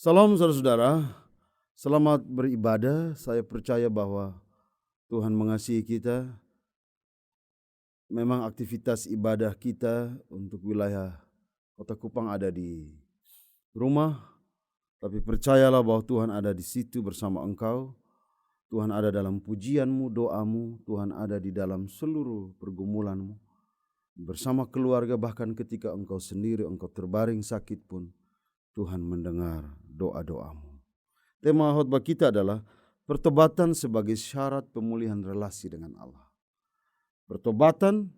Salam saudara-saudara, selamat beribadah. Saya percaya bahwa Tuhan mengasihi kita. Memang aktivitas ibadah kita untuk wilayah Kota Kupang ada di rumah, tapi percayalah bahwa Tuhan ada di situ bersama engkau. Tuhan ada dalam pujianmu, doamu, Tuhan ada di dalam seluruh pergumulanmu. Bersama keluarga, bahkan ketika engkau sendiri, engkau terbaring sakit pun, Tuhan mendengar doa-doamu. Tema khotbah kita adalah pertobatan sebagai syarat pemulihan relasi dengan Allah. Pertobatan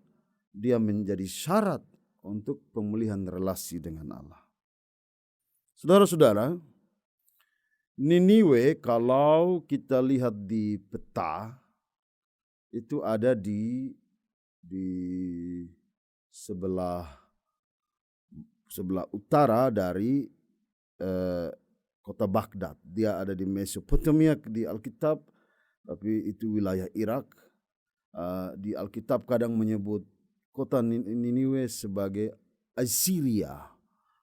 dia menjadi syarat untuk pemulihan relasi dengan Allah. Saudara-saudara, Niniwe kalau kita lihat di peta itu ada di sebelah utara dari kota Baghdad. Dia ada di Mesopotamia di Alkitab, tapi itu wilayah Irak. Di Alkitab kadang menyebut kota Niniwe sebagai Assyria,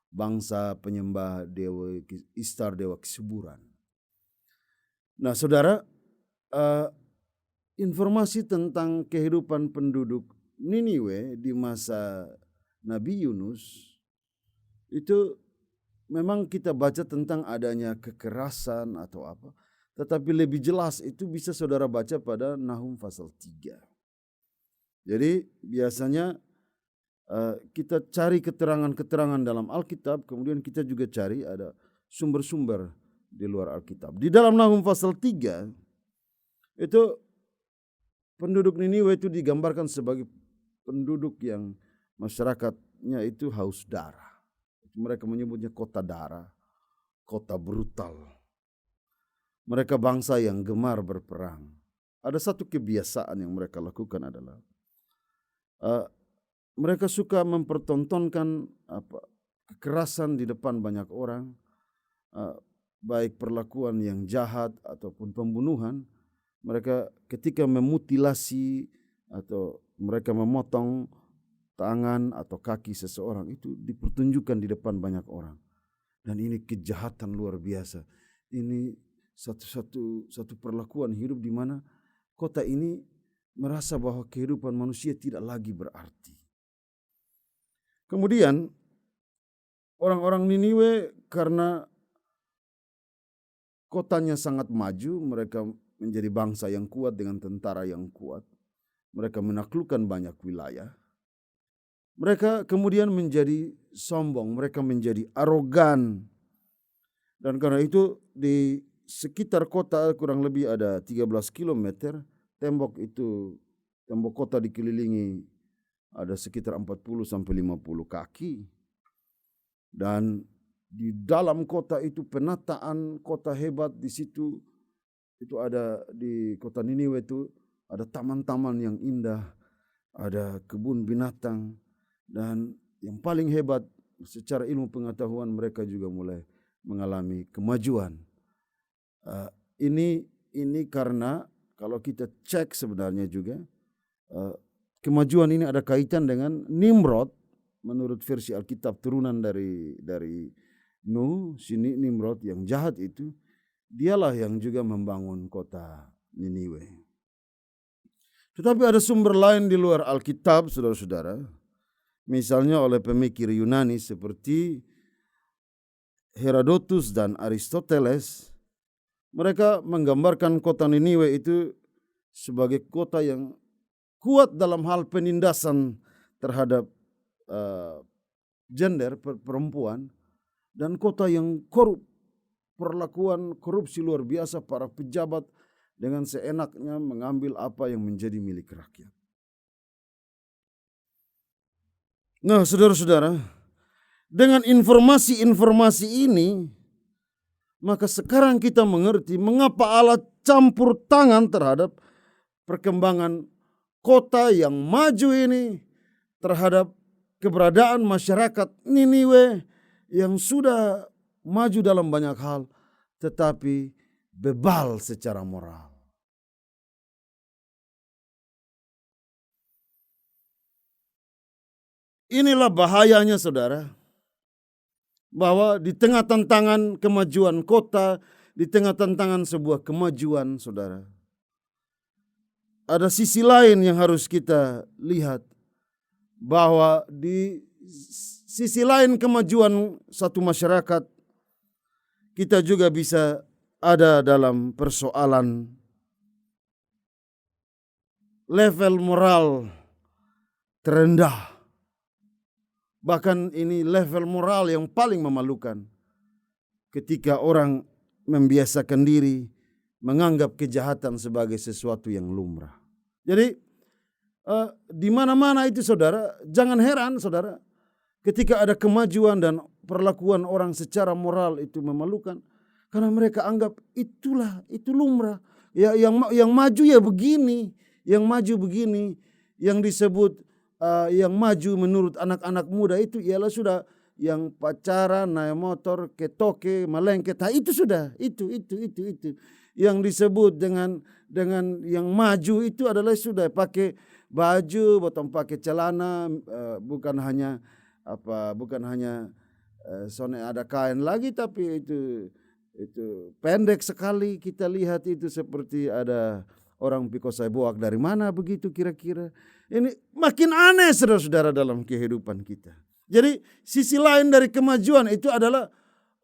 bangsa penyembah dewa Istar, dewa kesuburan. Nah saudara, informasi tentang kehidupan penduduk Niniwe di masa Nabi Yunus itu memang kita baca tentang adanya kekerasan atau apa, tetapi lebih jelas itu bisa saudara baca pada Nahum pasal 3. Jadi biasanya kita cari keterangan-keterangan dalam Alkitab, kemudian kita juga cari ada sumber-sumber di luar Alkitab. Di dalam Nahum pasal 3 itu penduduk Niniwe itu digambarkan sebagai penduduk yang masyarakatnya itu haus darah. Mereka menyebutnya kota darah, kota brutal. Mereka bangsa yang gemar berperang. Ada satu kebiasaan yang mereka lakukan adalah mereka suka mempertontonkan kekerasan di depan banyak orang, baik perlakuan yang jahat ataupun pembunuhan. Mereka ketika memutilasi atau mereka memotong tangan atau kaki seseorang itu dipertunjukkan di depan banyak orang. Dan ini kejahatan luar biasa. Ini satu perlakuan hidup di mana kota ini merasa bahwa kehidupan manusia tidak lagi berarti. Kemudian orang-orang Niniwe karena kotanya sangat maju, mereka menjadi bangsa yang kuat dengan tentara yang kuat. Mereka menaklukkan banyak wilayah. Mereka kemudian menjadi sombong, mereka menjadi arogan. Dan karena itu di sekitar kota kurang lebih ada 13 km, tembok kota dikelilingi ada sekitar 40 sampai 50 kaki. Dan di dalam kota itu penataan kota hebat di situ. Itu ada di kota Niniwe itu ada taman-taman yang indah, ada kebun binatang. Dan yang paling hebat secara ilmu pengetahuan mereka juga mulai mengalami kemajuan. Ini karena kalau kita cek sebenarnya juga kemajuan ini ada kaitan dengan Nimrod. Menurut versi Alkitab turunan dari Nuh, sini Nimrod yang jahat itu, dialah yang juga membangun kota Niniwe. Tetapi ada sumber lain di luar Alkitab, saudara-saudara. Misalnya oleh pemikir Yunani seperti Herodotus dan Aristoteles. Mereka menggambarkan kota Niniwe itu sebagai kota yang kuat dalam hal penindasan terhadap gender perempuan, dan kota yang korup, perlakuan korupsi luar biasa, para pejabat dengan seenaknya mengambil apa yang menjadi milik rakyat. Nah saudara-saudara, dengan informasi-informasi ini, maka sekarang kita mengerti mengapa Allah campur tangan terhadap perkembangan kota yang maju ini, terhadap keberadaan masyarakat Niniwe yang sudah maju dalam banyak hal, tetapi bebal secara moral. Inilah bahayanya saudara. bahwa di tengah tantangan kemajuan kota, di tengah tantangan sebuah kemajuan, saudara, ada sisi lain yang harus kita lihat, bahwa di sisi lain kemajuan satu masyarakat, kita juga bisa ada dalam persoalan level moral terendah. Bahkan ini level moral yang paling memalukan ketika orang membiasakan diri menganggap kejahatan sebagai sesuatu yang lumrah. Jadi di mana-mana itu, saudara, jangan heran, saudara, ketika ada kemajuan dan perlakuan orang secara moral itu memalukan, karena mereka anggap itu lumrah. Ya, yang maju ya begini, yang maju begini, yang disebut yang maju menurut anak-anak muda itu ialah sudah yang pacaran, naik motor, ketoke, melengket. Itu sudah, itu. Yang disebut dengan yang maju itu adalah sudah pakai baju, bottom pakai celana, bukan hanya sone ada kain lagi, tapi itu pendek sekali. Kita lihat itu seperti ada orang pikir saya boak dari mana begitu kira-kira. Ini makin aneh, saudara-saudara, dalam kehidupan kita. Jadi sisi lain dari kemajuan itu adalah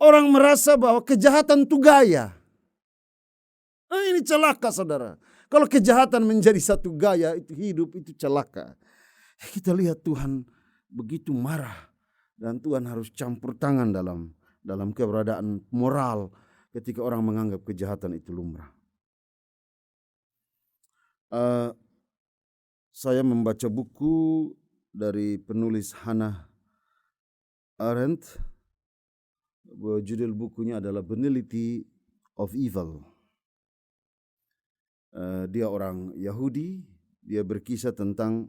orang merasa bahwa kejahatan itu gaya. Nah, ini celaka, saudara. Kalau kejahatan menjadi satu gaya, itu hidup itu celaka. Kita lihat Tuhan begitu marah dan Tuhan harus campur tangan dalam keberadaan moral ketika orang menganggap kejahatan itu lumrah. Saya membaca buku dari penulis Hannah Arendt. Judul bukunya adalah Banality of Evil. Dia orang Yahudi. Dia berkisah tentang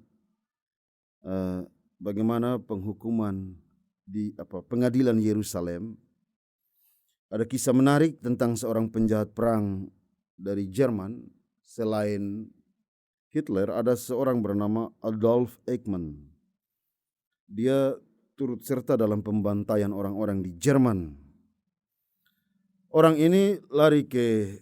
bagaimana penghukuman di pengadilan Yerusalem. Ada kisah menarik tentang seorang penjahat perang dari Jerman. Selain Hitler, ada seorang bernama Adolf Eichmann. Dia turut serta dalam pembantaian orang-orang di Jerman. Orang ini lari ke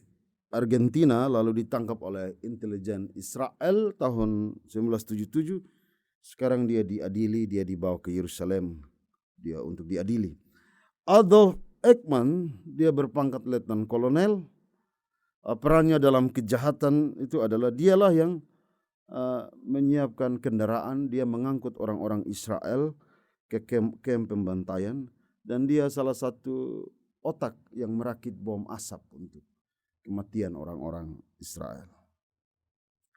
Argentina lalu ditangkap oleh intelijen Israel tahun 1977. Sekarang dia diadili, dia dibawa ke Yerusalem untuk diadili. Adolf Eichmann, dia berpangkat letnan kolonel. Perannya dalam kejahatan itu adalah dialah yang menyiapkan kendaraan, dia mengangkut orang-orang Israel ke kem pembantaian, dan dia salah satu otak yang merakit bom asap untuk kematian orang-orang Israel.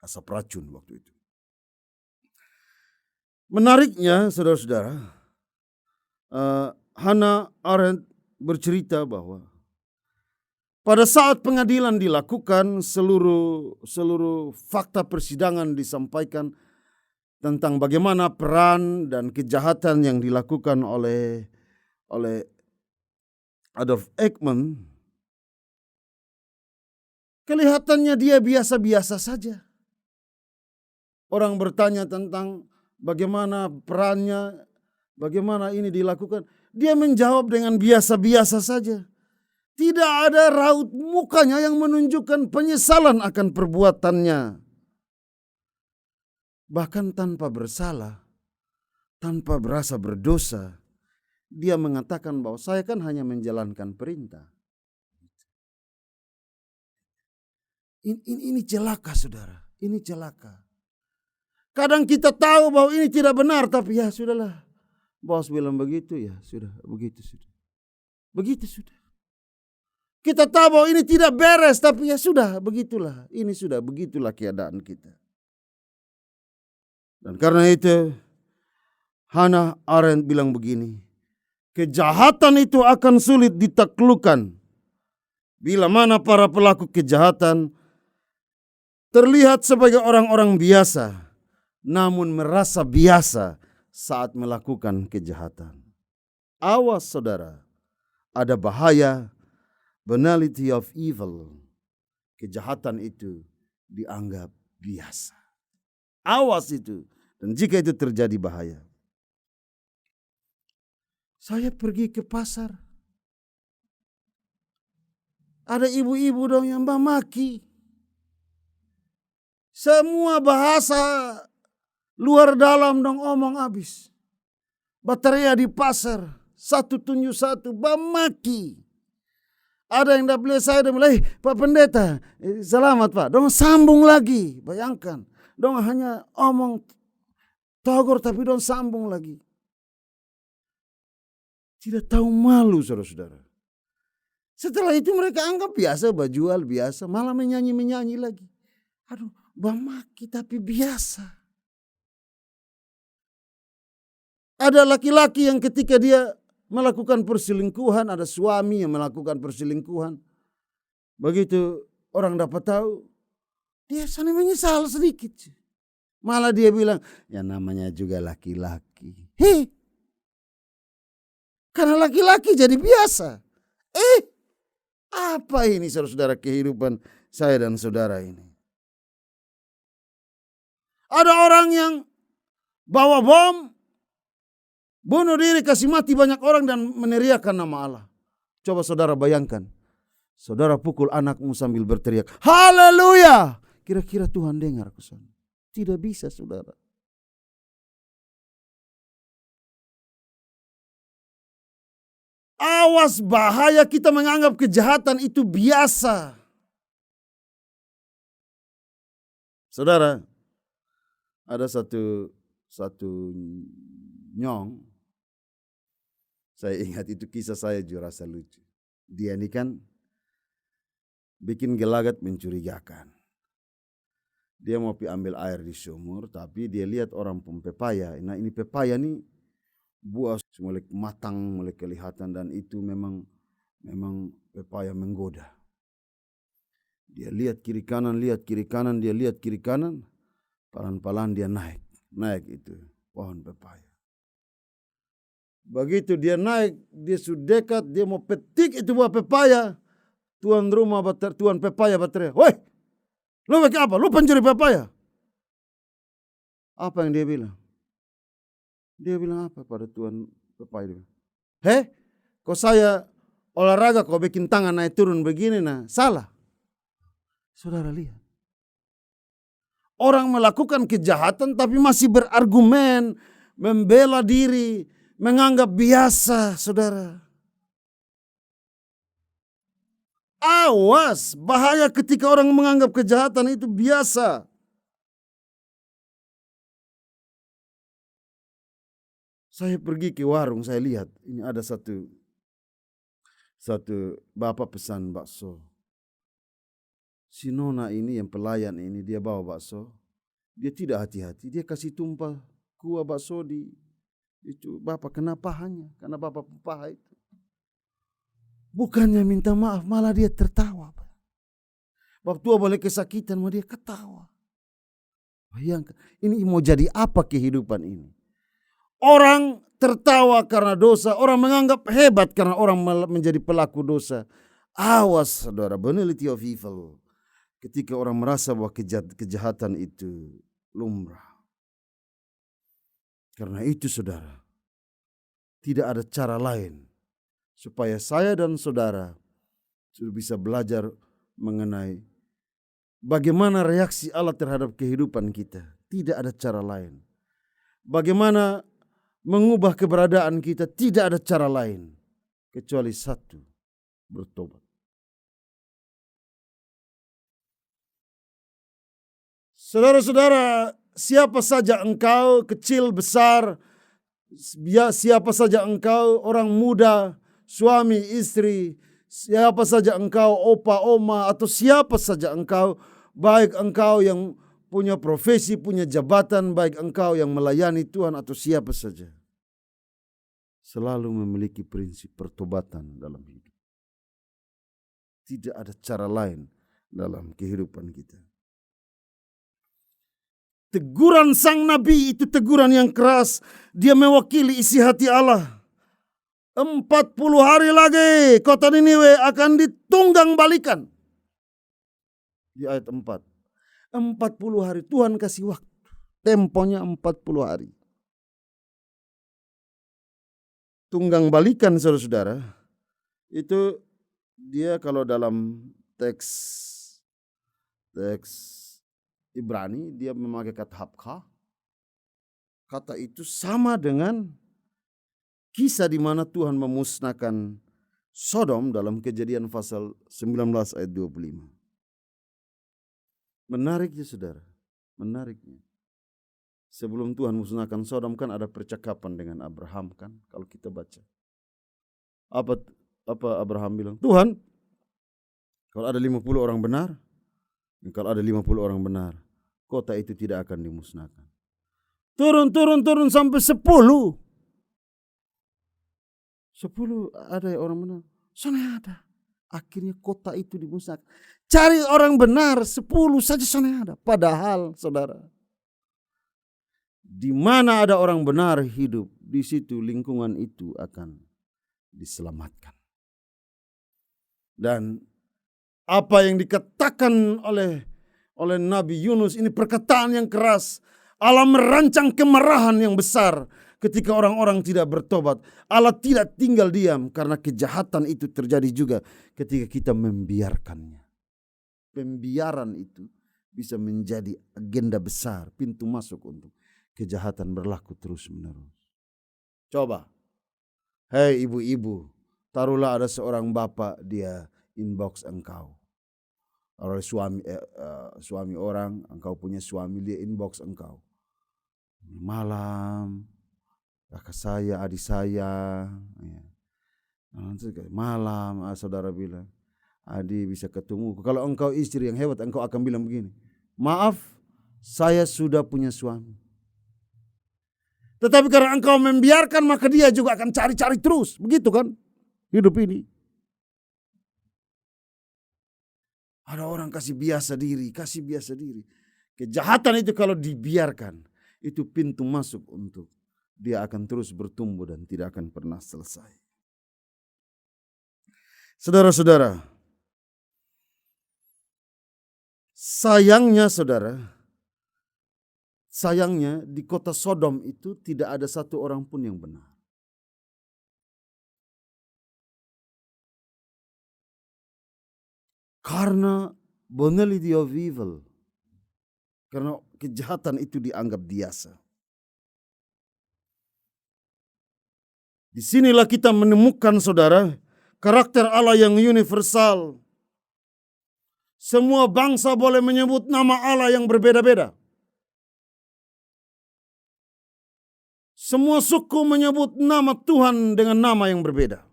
Asap racun waktu itu. Menariknya, saudara-saudara, Hannah Arendt bercerita bahwa pada saat pengadilan dilakukan, seluruh fakta persidangan disampaikan tentang bagaimana peran dan kejahatan yang dilakukan oleh Adolf Eichmann. Kelihatannya dia biasa-biasa saja. Orang bertanya tentang bagaimana perannya, bagaimana ini dilakukan. Dia menjawab dengan biasa-biasa saja. Tidak ada raut mukanya yang menunjukkan penyesalan akan perbuatannya. Bahkan tanpa bersalah, tanpa berasa berdosa, dia mengatakan bahwa saya kan hanya menjalankan perintah. Ini celaka, saudara. Ini celaka. Kadang kita tahu bahwa ini tidak benar, tapi ya sudahlah. Bos bilang begitu, ya sudah, begitu sudah. Begitu sudah. Kita tahu bahwa ini tidak beres, tapi ya sudah, begitulah. Ini sudah, begitulah keadaan kita. Dan karena itu, Hannah Arendt bilang begini, kejahatan itu akan sulit ditaklukkan bila mana para pelaku kejahatan terlihat sebagai orang-orang biasa, namun merasa biasa saat melakukan kejahatan. Awas, saudara, ada bahaya. Banality of evil. Kejahatan itu dianggap biasa. Awas itu. Dan jika itu terjadi bahaya. Saya pergi ke pasar. Ada ibu-ibu dong yang maki. Semua bahasa luar dalam dong omong habis. Bateria di pasar, satu tunjuk satu, maki. Ada yang dah beli saya, dah mulai, Pak Pendeta, selamat Pak. Dong sambung lagi, bayangkan. Dong hanya omong togor tapi dong sambung lagi. Tidak tahu malu saudara-saudara. Setelah itu mereka anggap biasa, berjual biasa, malah menyanyi lagi. Aduh, maki tapi biasa. Ada laki-laki yang ketika dia melakukan perselingkuhan, ada suami yang melakukan perselingkuhan. Begitu orang dapat tahu, dia sana menyesal sedikit. Malah dia bilang, ya namanya juga laki-laki. Karena laki-laki jadi biasa. Apa ini saudara-saudara kehidupan saya dan saudara ini? Ada orang yang bawa bom, bunuh diri, kasih mati banyak orang dan meneriakkan nama Allah. Coba saudara bayangkan. Saudara pukul anakmu sambil berteriak, haleluya. Kira-kira Tuhan dengar ke sana? Tidak bisa saudara. Awas, bahaya kita menganggap kejahatan itu biasa. Saudara, ada satu nyong. Saya ingat itu kisah saya juga rasa lucu. Dia ini kan bikin gelagat mencurigakan. Dia mau ambil air di sumur, tapi dia lihat orang pepaya. Nah ini pepaya nih buah mulai matang, mulai kelihatan, dan itu memang pepaya menggoda. Dia lihat kiri kanan, dia lihat kiri kanan, pelan-pelan dia naik itu pohon pepaya. Begitu dia naik, dia sudah dekat, dia mau petik itu buah pepaya. Tuan pepaya berteriak, "Woi, lu pakai apa? Lu pencuri pepaya?" Apa yang dia bilang? Dia bilang apa pada tuan pepaya? Kok saya olahraga kok bikin tangan naik turun begini nah? Salah. Saudara lihat. Orang melakukan kejahatan tapi masih berargumen, membela diri, menganggap biasa, saudara. Awas, bahaya ketika orang menganggap kejahatan itu biasa. Saya pergi ke warung, saya lihat ini ada satu bapak pesan bakso. Si nona ini yang pelayan ini dia bawa bakso. Dia tidak hati-hati, dia kasih tumpah kuah bakso di itu bapak kena pahanya, karena bapak paha itu. Bukannya minta maaf, malah dia tertawa. Bapak tua boleh kesakitan, mau dia ketawa. Bayangkan, ini mau jadi apa kehidupan ini? Orang tertawa karena dosa, orang menganggap hebat karena orang menjadi pelaku dosa. Awas saudara, banality of evil. Ketika orang merasa bahwa kejahatan itu lumrah. Karena itu saudara, tidak ada cara lain supaya saya dan saudara sudah bisa belajar mengenai bagaimana reaksi Allah terhadap kehidupan kita. Tidak ada cara lain. Bagaimana mengubah keberadaan kita, tidak ada cara lain kecuali satu, bertobat. Saudara-saudara, siapa saja engkau, kecil, besar, siapa saja engkau, orang muda, suami, istri, siapa saja engkau, opa, oma, atau siapa saja engkau, baik engkau yang punya profesi, punya jabatan, baik engkau yang melayani Tuhan atau siapa saja, selalu memiliki prinsip pertobatan dalam hidup. Tidak ada cara lain dalam kehidupan kita. Teguran sang nabi itu teguran yang keras. Dia mewakili isi hati Allah. 40 hari lagi kota Niniwe akan ditunggang balikan. Di ayat 4. 40 hari Tuhan kasih waktu. Temponya 40 hari. tunggang balikan saudara-saudara, itu dia kalau dalam teks Ibrani dia memakai kata hapka. Kata itu sama dengan kisah di mana Tuhan memusnahkan Sodom dalam Kejadian pasal 19 ayat 25. Menariknya saudara, menariknya. Sebelum Tuhan musnahkan Sodom kan ada percakapan dengan Abraham kan, kalau kita baca. Apa Abraham bilang? Tuhan, kalau ada 50 orang benar, kalau ada 50 orang benar, kota itu tidak akan dimusnahkan. Turun sampai 10. 10 ada orang benar. Sana ada. Akhirnya kota itu dimusnahkan. Cari orang benar 10 saja sana ada. Padahal saudara, di mana ada orang benar hidup, di situ lingkungan itu akan diselamatkan. Dan apa yang dikatakan oleh Nabi Yunus ini perkataan yang keras. Allah merancang kemarahan yang besar ketika orang-orang tidak bertobat. Allah tidak tinggal diam karena kejahatan itu terjadi juga ketika kita membiarkannya. Pembiaran itu bisa menjadi agenda besar, pintu masuk untuk kejahatan berlaku terus-menerus. Coba, hei ibu-ibu, taruhlah ada seorang bapak dia inbox engkau. Oleh suami orang, engkau punya suami, dia inbox engkau. Malam, kakak saya, adik saya. Malam, saudara bilang, adik bisa ketemu. Kalau engkau istri yang hebat, engkau akan bilang begini, maaf, saya sudah punya suami. Tetapi karena engkau membiarkan, maka dia juga akan cari-cari terus. Begitu kan hidup ini. Ada orang kasih biasa diri. Kejahatan itu kalau dibiarkan, itu pintu masuk untuk dia akan terus bertumbuh dan tidak akan pernah selesai. Saudara-saudara, sayangnya di kota Sodom itu tidak ada satu orang pun yang benar. Karena banality of evil. Karena kejahatan itu dianggap biasa. Disinilah kita menemukan saudara, karakter Allah yang universal. Semua bangsa boleh menyebut nama Allah yang berbeda-beda. Semua suku menyebut nama Tuhan dengan nama yang berbeda.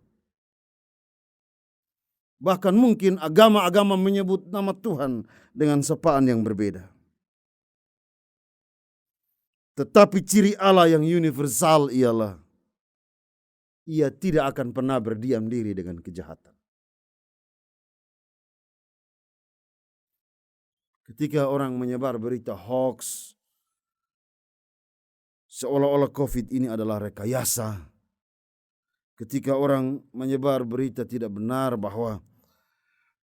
Bahkan mungkin agama-agama menyebut nama Tuhan dengan sapaan yang berbeda. Tetapi ciri Allah yang universal ialah ia tidak akan pernah berdiam diri dengan kejahatan. Ketika orang menyebar berita hoax, seolah-olah COVID ini adalah rekayasa. Ketika orang menyebar berita tidak benar bahwa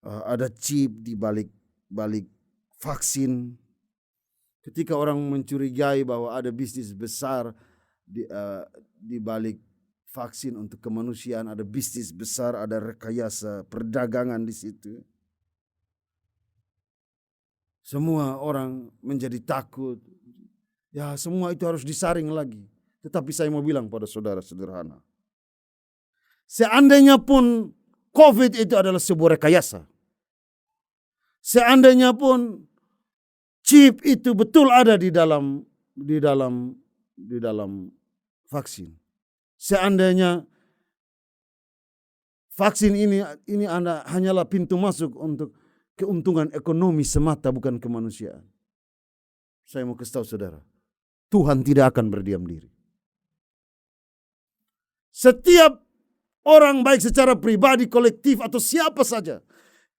ada chip di balik vaksin. Ketika orang mencurigai bahwa ada bisnis besar di balik vaksin untuk kemanusiaan, ada bisnis besar, ada rekayasa perdagangan di situ. Semua orang menjadi takut. Ya, semua itu harus disaring lagi. Tetapi saya mau bilang pada saudara sederhana. Seandainya pun COVID itu adalah sebuah rekayasa. Seandainya pun chip itu betul ada di dalam vaksin. Seandainya vaksin ini hanyalah pintu masuk untuk keuntungan ekonomi semata, bukan kemanusiaan. Saya mau kasih tahu saudara, Tuhan tidak akan berdiam diri. Setiap orang baik secara pribadi, kolektif atau siapa saja,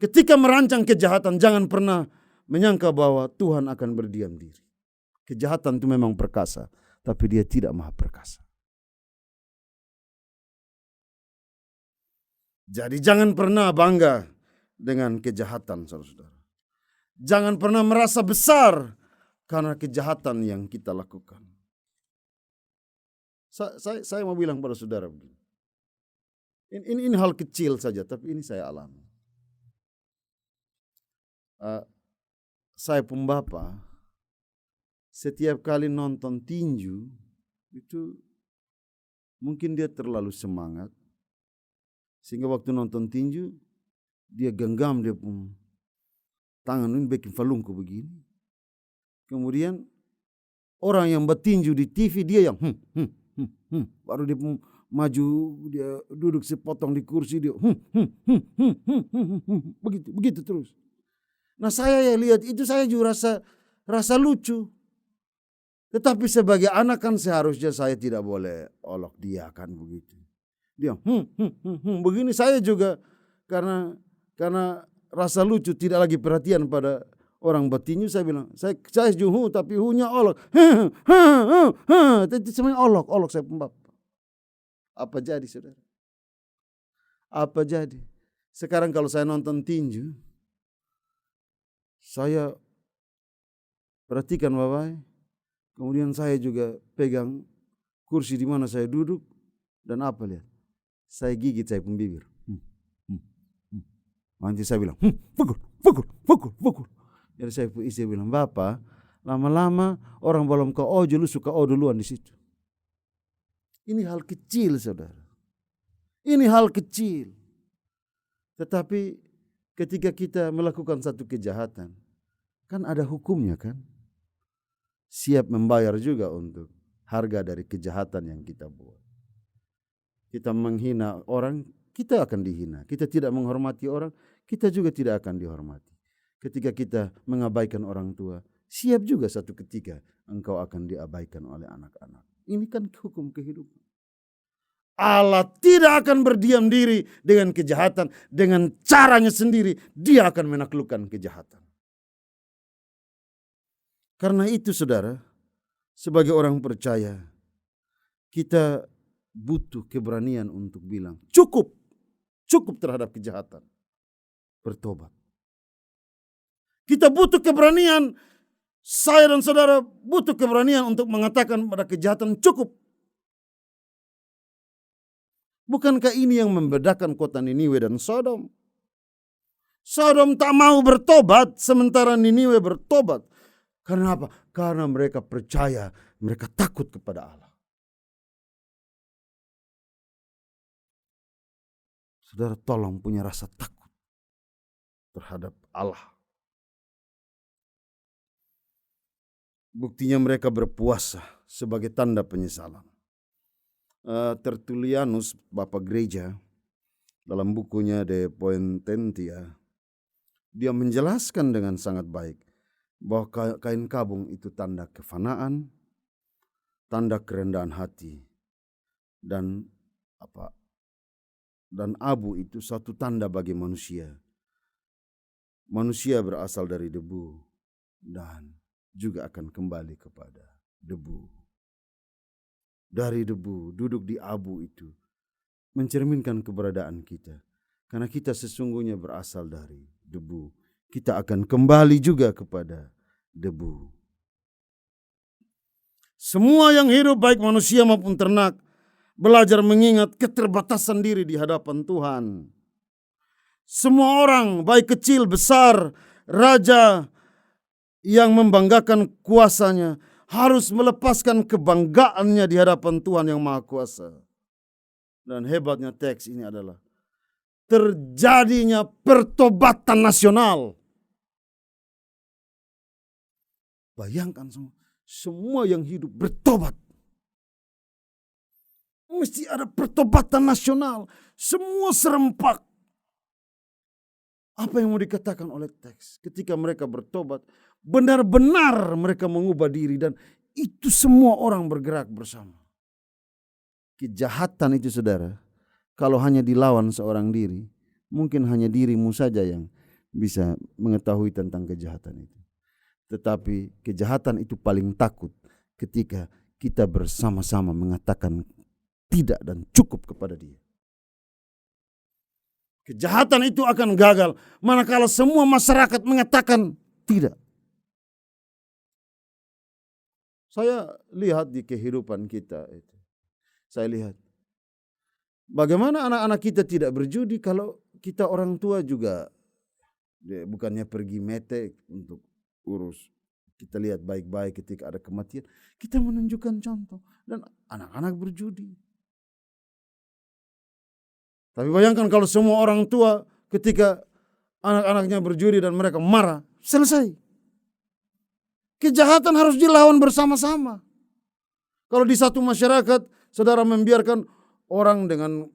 ketika merancang kejahatan jangan pernah menyangka bahwa Tuhan akan berdiam diri. Kejahatan itu memang perkasa, tapi dia tidak maha perkasa. Jadi jangan pernah bangga dengan kejahatan, saudara-saudara. Jangan pernah merasa besar karena kejahatan yang kita lakukan. Saya mau bilang pada saudara begini. Ini hal kecil saja, tapi ini saya alami. Saya pun bapa, setiap kali nonton tinju itu mungkin dia terlalu semangat, sehingga waktu nonton tinju dia genggam dia pun tangan ini bikin falungku begini. Kemudian orang yang bertinju di TV dia yang baru dia pun maju, dia duduk sepotong di kursi dia begitu terus. Nah saya yang lihat itu saya juga rasa lucu. Tetapi sebagai anak kan seharusnya saya tidak boleh olok dia kan begitu. Dia begini, saya juga karena rasa lucu tidak lagi perhatian pada orang bertinju, saya bilang saya juhu tapi hunya olok. Itu semuanya olok saya pembab. Apa jadi saudara? Apa jadi? Sekarang kalau saya nonton tinju, saya perhatikan Bapak, kemudian saya juga pegang kursi di mana saya duduk, dan apa lihat? Saya gigit saya pun bibir. Nanti saya bilang, pukul. Jadi saya pun istri bilang, Bapak, lama-lama orang belum ke ojo, lu suka duluan di situ. Ini hal kecil saudara. Ini hal kecil. Tetapi ketika kita melakukan satu kejahatan, kan ada hukumnya kan? Siap membayar juga untuk harga dari kejahatan yang kita buat. Kita menghina orang, kita akan dihina. Kita tidak menghormati orang, kita juga tidak akan dihormati. Ketika kita mengabaikan orang tua, siap juga satu ketika engkau akan diabaikan oleh anak-anak. Ini kan hukum kehidupan. Allah tidak akan berdiam diri dengan kejahatan. Dengan caranya sendiri, dia akan menaklukkan kejahatan. Karena itu saudara, sebagai orang percaya, kita butuh keberanian untuk bilang, cukup terhadap kejahatan. Bertobat. Kita butuh keberanian, saya dan saudara butuh keberanian untuk mengatakan pada kejahatan cukup. Bukankah ini yang membedakan kota Niniwe dan Sodom? Sodom tak mau bertobat, sementara Niniwe bertobat. Karena apa? Karena mereka percaya, mereka takut kepada Allah. Saudara tolong punya rasa takut terhadap Allah. Buktinya mereka berpuasa sebagai tanda penyesalan. Tertullianus, Bapak Gereja, dalam bukunya De Poententia, dia menjelaskan dengan sangat baik bahwa kain kabung itu tanda kefanaan, tanda kerendahan hati, dan abu itu satu tanda bagi manusia. Manusia berasal dari debu dan juga akan kembali kepada debu. Dari debu, duduk di abu itu mencerminkan keberadaan kita. Karena kita sesungguhnya berasal dari debu. Kita akan kembali juga kepada debu. Semua yang hidup, baik manusia maupun ternak, belajar mengingat keterbatasan diri di hadapan Tuhan. Semua orang, baik kecil, besar, raja yang membanggakan kuasanya, harus melepaskan kebanggaannya di hadapan Tuhan yang Maha Kuasa. Dan hebatnya teks ini adalah terjadinya pertobatan nasional. Bayangkan semua yang hidup bertobat. Mesti ada pertobatan nasional. Semua serempak. Apa yang mau dikatakan oleh teks? Ketika mereka bertobat, benar-benar mereka mengubah diri, dan itu semua orang bergerak bersama. Kejahatan itu saudara, kalau hanya dilawan seorang diri, mungkin hanya dirimu saja yang bisa mengetahui tentang kejahatan itu. Tetapi kejahatan itu paling takut ketika kita bersama-sama mengatakan tidak dan cukup kepada dia. Kejahatan itu akan gagal manakala semua masyarakat mengatakan tidak. Saya lihat di kehidupan kita itu. Saya lihat Bagaimana anak-anak kita tidak berjudi kalau kita orang tua juga bukannya pergi mete untuk urus. Kita lihat baik-baik ketika ada kematian, kita menunjukkan contoh dan anak-anak berjudi. Tapi bayangkan kalau semua orang tua ketika anak-anaknya berjudi dan mereka marah, selesai. Kejahatan harus dilawan bersama-sama. Kalau di satu masyarakat, saudara membiarkan orang dengan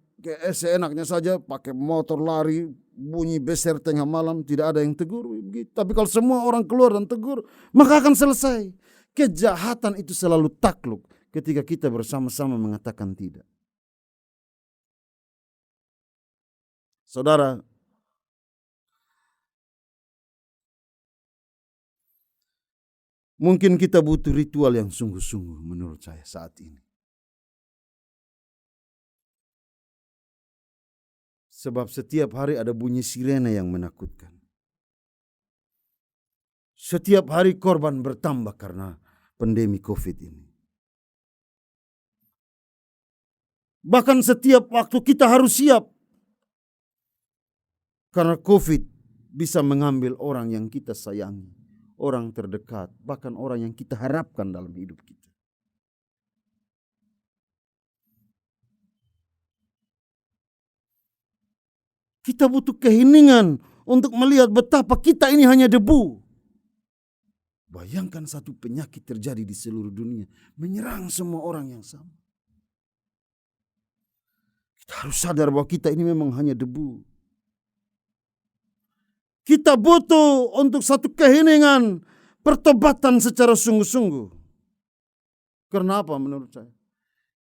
seenaknya saja pakai motor lari, bunyi beser tengah malam, tidak ada yang tegur. Tapi kalau semua orang keluar dan tegur, maka akan selesai. Kejahatan itu selalu takluk ketika kita bersama-sama mengatakan tidak. Saudara, mungkin kita butuh ritual yang sungguh-sungguh menurut saya saat ini. Sebab setiap hari ada bunyi sirene yang menakutkan. Setiap hari korban bertambah karena pandemi COVID ini. Bahkan setiap waktu kita harus siap. Karena COVID bisa mengambil orang yang kita sayangi, orang terdekat, bahkan orang yang kita harapkan dalam hidup kita. Kita butuh keheningan untuk melihat betapa kita ini hanya debu. Bayangkan satu penyakit terjadi di seluruh dunia, menyerang semua orang yang sama. Kita harus sadar bahwa kita ini memang hanya debu. Kita butuh untuk satu keheningan, pertobatan secara sungguh-sungguh. Karena apa menurut saya?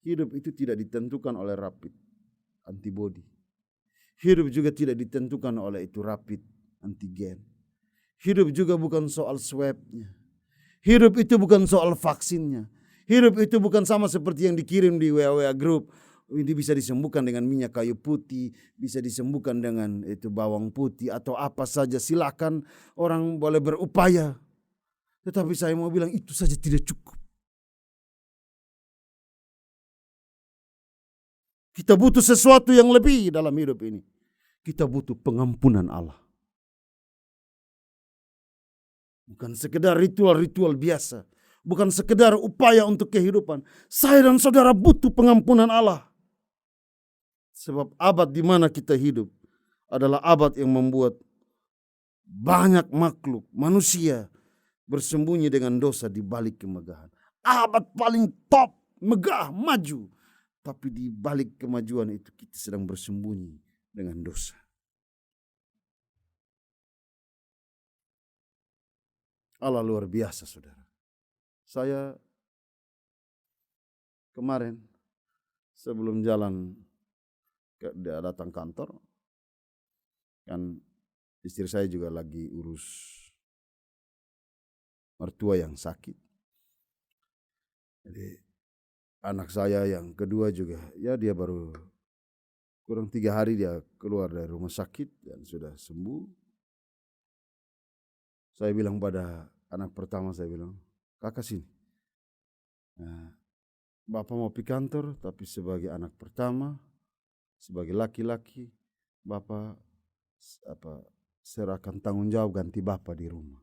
Hidup itu tidak ditentukan oleh rapid antibody. Hidup juga tidak ditentukan oleh itu rapid antigen. Hidup juga bukan soal swabnya. Hidup itu bukan soal vaksinnya. Hidup itu bukan sama seperti yang dikirim di WA group. Ini bisa disembuhkan dengan minyak kayu putih, bisa disembuhkan dengan itu bawang putih atau apa saja. Silakan orang boleh berupaya. Tetapi saya mau bilang itu saja tidak cukup. Kita butuh sesuatu yang lebih dalam hidup ini. Kita butuh pengampunan Allah. Bukan sekedar ritual-ritual biasa. Bukan sekedar upaya untuk kehidupan. Saya dan saudara butuh pengampunan Allah. Sebab abad di mana kita hidup adalah abad yang membuat banyak makhluk manusia bersembunyi dengan dosa di balik kemegahan. Abad paling top, megah, maju. Tapi di balik kemajuan itu kita sedang bersembunyi dengan dosa. Allah luar biasa, saudara. Saya kemarin sebelum jalan datang kantor, kan istri saya juga lagi urus mertua yang sakit. Jadi anak saya yang kedua juga, ya dia baru kurang 3 hari dia keluar dari rumah sakit dan sudah sembuh. Saya bilang pada anak pertama, saya bilang, kakak sini. Nah, Bapak mau pergi kantor, tapi sebagai anak pertama, sebagai laki-laki, Bapak serahkan tanggung jawab ganti Bapak di rumah.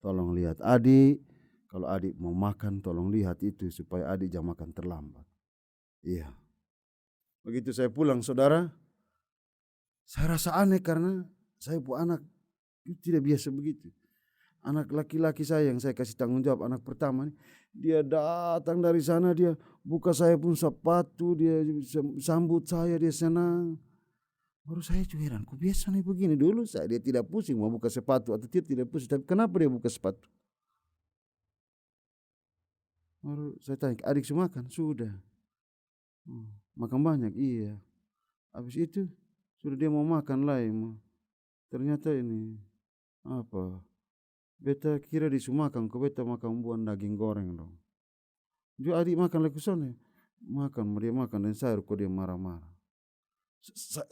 Tolong lihat adik, kalau adik mau makan tolong lihat itu supaya adik jangan makan terlambat. Iya. Begitu saya pulang, saudara, saya rasa aneh karena saya punya anak tidak biasa begitu. Anak laki-laki saya yang saya kasih tanggung jawab, anak pertama nih, dia datang dari sana, dia buka saya pun sepatu, dia sambut saya, dia senang. Baru saya juga heran, kok biasa nih begini. Dulu dia tidak pusing mau buka sepatu atau tidak pusing, tapi kenapa dia buka sepatu? Baru saya tanya, adik sudah makan? Sudah. Makan banyak? Iya. Habis itu sudah dia mau makan lain. Ternyata ini apa? Beta kira disumakan, kok beta makan buah daging goreng dong. Juga adik makan lagi sana. Makan, dia makan dan saya kok dia marah-marah.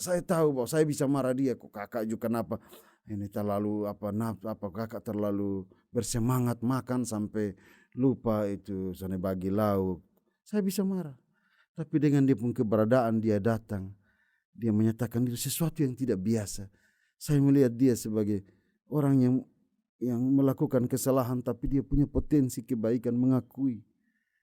Saya tahu bahwa saya bisa marah dia, kok kakak juga kenapa ini terlalu apa kakak terlalu bersemangat makan sampai lupa itu sana bagi lauk. Saya bisa marah. Tapi dengan dia pun keberadaan dia datang, dia menyatakan diri sesuatu yang tidak biasa. Saya melihat dia sebagai orang yang melakukan kesalahan, tapi dia punya potensi kebaikan, mengakui.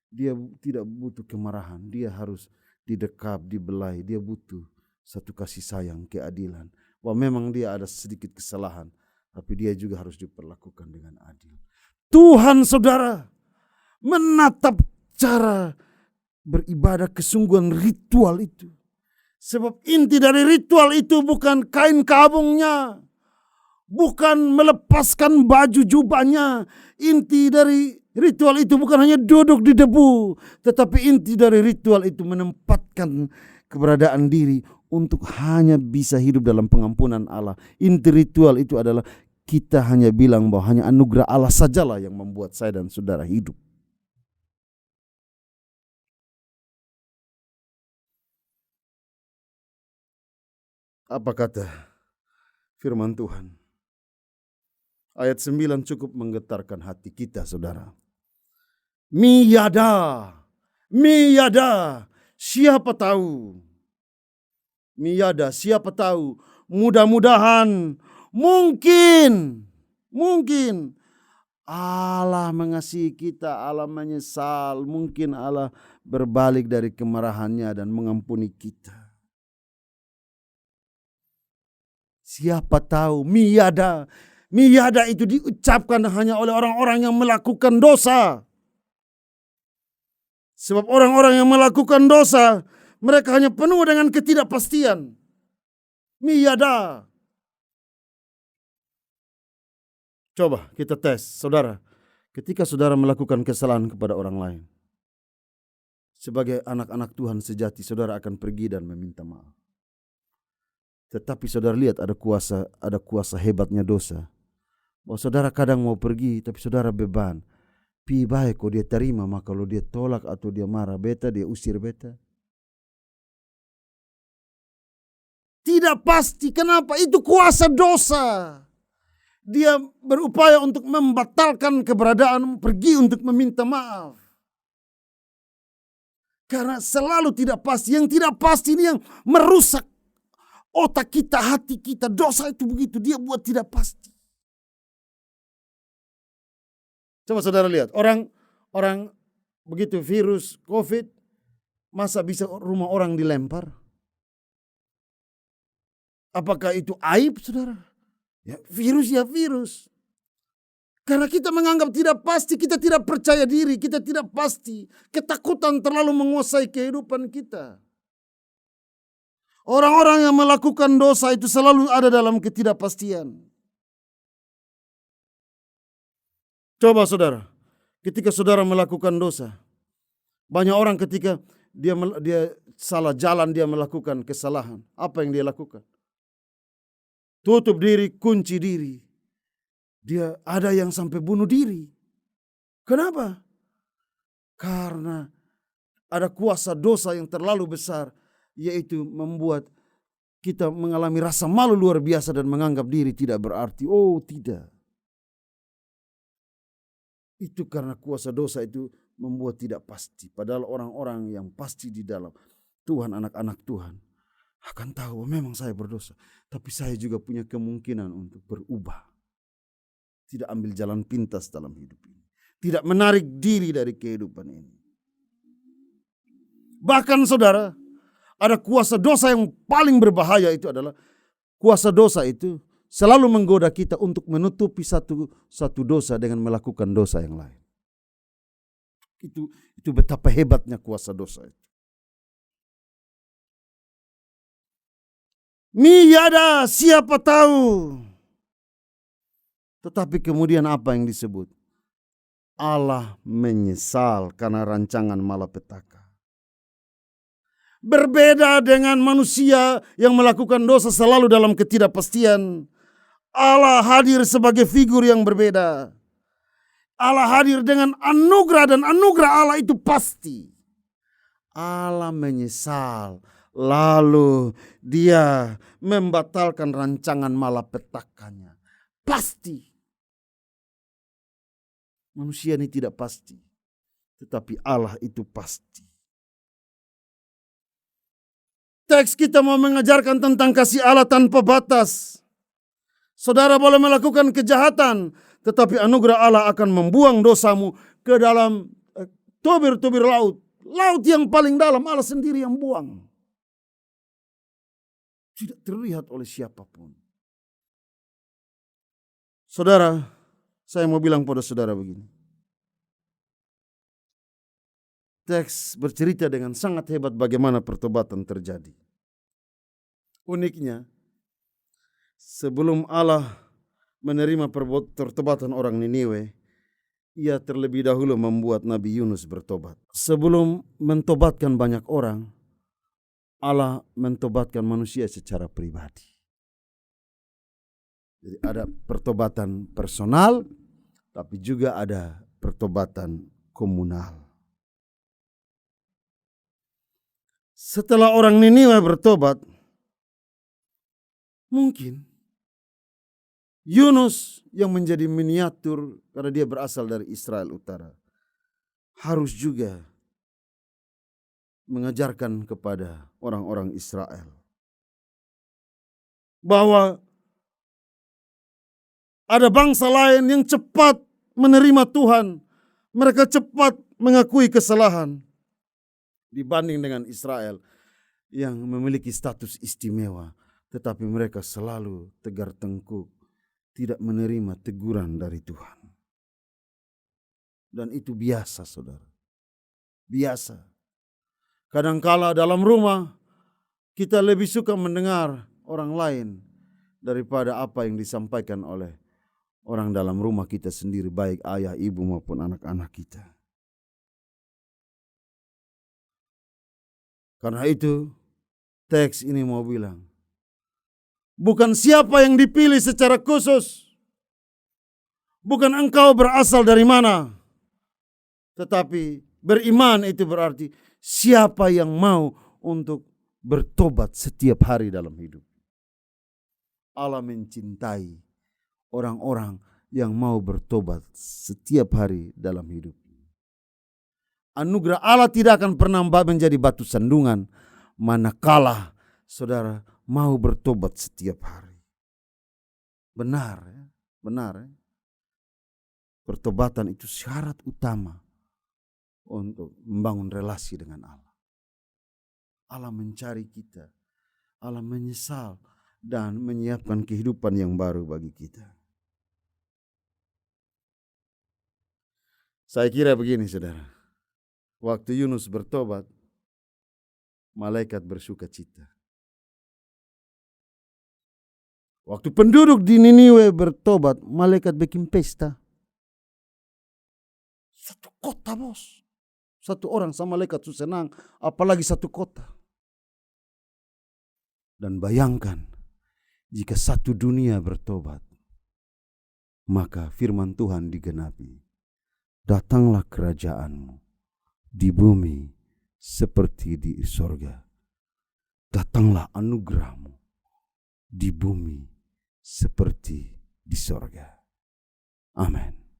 Dia tidak butuh kemarahan, dia harus didekap, dibelai, dia butuh satu kasih sayang, keadilan. Wah, memang dia ada sedikit kesalahan, tapi dia juga harus diperlakukan dengan adil. Tuhan saudara menatap cara beribadah kesungguhan ritual itu. Sebab inti dari ritual itu bukan kain kabungnya, bukan melepaskan baju jubahnya. Inti dari ritual itu bukan hanya duduk di debu, tetapi inti dari ritual itu menempatkan keberadaan diri untuk hanya bisa hidup dalam pengampunan Allah. Inti ritual itu adalah kita hanya bilang bahwa hanya anugerah Allah sajalah yang membuat saya dan saudara hidup. Apa kata firman Tuhan? Ayat 9 cukup menggetarkan hati kita, saudara. Miyada, siapa tahu? Miyada, siapa tahu? Mudah-mudahan, mungkin Allah mengasihi kita, Allah menyesal, mungkin Allah berbalik dari kemarahannya dan mengampuni kita. Siapa tahu? Miyada itu diucapkan hanya oleh orang-orang yang melakukan dosa. Sebab orang-orang yang melakukan dosa, mereka hanya penuh dengan ketidakpastian. Miyada. Coba kita tes, saudara. Ketika saudara melakukan kesalahan kepada orang lain, sebagai anak-anak Tuhan sejati, saudara akan pergi dan meminta maaf. Tetapi saudara lihat ada kuasa hebatnya dosa. Bahwa saudara kadang mau pergi, tapi saudara beban. Pi baik kalau dia terima, maka kalau dia tolak atau dia marah beta, dia usir beta. Tidak pasti. Kenapa? Itu kuasa dosa. Dia berupaya untuk membatalkan keberadaan, pergi untuk meminta maaf. Karena selalu tidak pasti. Yang tidak pasti ini yang merusak otak kita, hati kita. Dosa itu begitu, dia buat tidak pasti. Coba saudara lihat, orang begitu virus COVID, masa bisa rumah orang dilempar? Apakah itu aib, saudara? Ya virus. Karena kita menganggap tidak pasti, kita tidak percaya diri, kita tidak pasti. Ketakutan terlalu menguasai kehidupan kita. Orang-orang yang melakukan dosa itu selalu ada dalam ketidakpastian. Coba saudara, ketika saudara melakukan dosa, banyak orang ketika dia salah jalan, dia melakukan kesalahan. Apa yang dia lakukan? Tutup diri, kunci diri. Dia ada yang sampai bunuh diri. Kenapa? Karena ada kuasa dosa yang terlalu besar, yaitu membuat kita mengalami rasa malu luar biasa dan menganggap diri tidak berarti. Oh tidak. Itu karena kuasa dosa itu membuat tidak pasti. Padahal orang-orang yang pasti di dalam Tuhan, anak-anak Tuhan, akan tahu memang saya berdosa. Tapi saya juga punya kemungkinan untuk berubah. Tidak ambil jalan pintas dalam hidup ini. Tidak menarik diri dari kehidupan ini. Bahkan saudara, ada kuasa dosa yang paling berbahaya, itu adalah kuasa dosa itu selalu menggoda kita untuk menutupi satu dosa dengan melakukan dosa yang lain. Itu betapa hebatnya kuasa dosa itu. Miyada, siapa tahu. Tetapi kemudian apa yang disebut? Allah menyesal karena rancangan malapetaka. Berbeda dengan manusia yang melakukan dosa selalu dalam ketidakpastian. Allah hadir sebagai figur yang berbeda. Allah hadir dengan anugerah, dan anugerah Allah itu pasti. Allah menyesal, lalu dia membatalkan rancangan malapetakanya. Pasti. Manusia ini tidak pasti, tetapi Allah itu pasti. Teks kita mau mengajarkan tentang kasih Allah tanpa batas. Saudara boleh melakukan kejahatan, tetapi anugerah Allah akan membuang dosamu ke dalam tubir-tubir laut. Laut yang paling dalam, Allah sendiri yang buang. Tidak terlihat oleh siapapun. Saudara, saya mau bilang pada saudara begini. Teks bercerita dengan sangat hebat bagaimana pertobatan terjadi. Uniknya, sebelum Allah menerima pertobatan orang Niniwe, ia terlebih dahulu membuat Nabi Yunus bertobat. Sebelum mentobatkan banyak orang, Allah mentobatkan manusia secara pribadi. Jadi ada pertobatan personal, tapi juga ada pertobatan komunal. Setelah orang Niniwe bertobat, mungkin Yunus yang menjadi miniatur karena dia berasal dari Israel Utara harus juga mengajarkan kepada orang-orang Israel bahwa ada bangsa lain yang cepat menerima Tuhan. Mereka cepat mengakui kesalahan dibanding dengan Israel yang memiliki status istimewa, tetapi mereka selalu tegar tengkuk, tidak menerima teguran dari Tuhan. Dan itu biasa, saudara. Biasa. Kadangkala dalam rumah kita lebih suka mendengar orang lain daripada apa yang disampaikan oleh orang dalam rumah kita sendiri, baik ayah, ibu maupun anak-anak kita. Karena itu, teks ini mau bilang, bukan siapa yang dipilih secara khusus, bukan engkau berasal dari mana, tetapi beriman itu berarti siapa yang mau untuk bertobat setiap hari dalam hidup. Allah mencintai orang-orang yang mau bertobat setiap hari dalam hidup. Anugerah Allah tidak akan pernah menjadi batu sandungan manakala saudara mau bertobat setiap hari. Benar ya, benar ya. Pertobatan itu syarat utama untuk membangun relasi dengan Allah. Allah mencari kita, Allah menyesal dan menyiapkan kehidupan yang baru bagi kita. Saya kira begini saudara. Waktu Yunus bertobat, malaikat bersuka cita. Waktu penduduk di Niniwe bertobat, malaikat bikin pesta. Satu kota bos. Satu orang sama malaikat tuh senang, apalagi satu kota. Dan bayangkan, jika satu dunia bertobat, maka firman Tuhan digenapi. Datanglah kerajaanmu di bumi seperti di sorga. Datanglah anugerahmu di bumi seperti di sorga. Amin.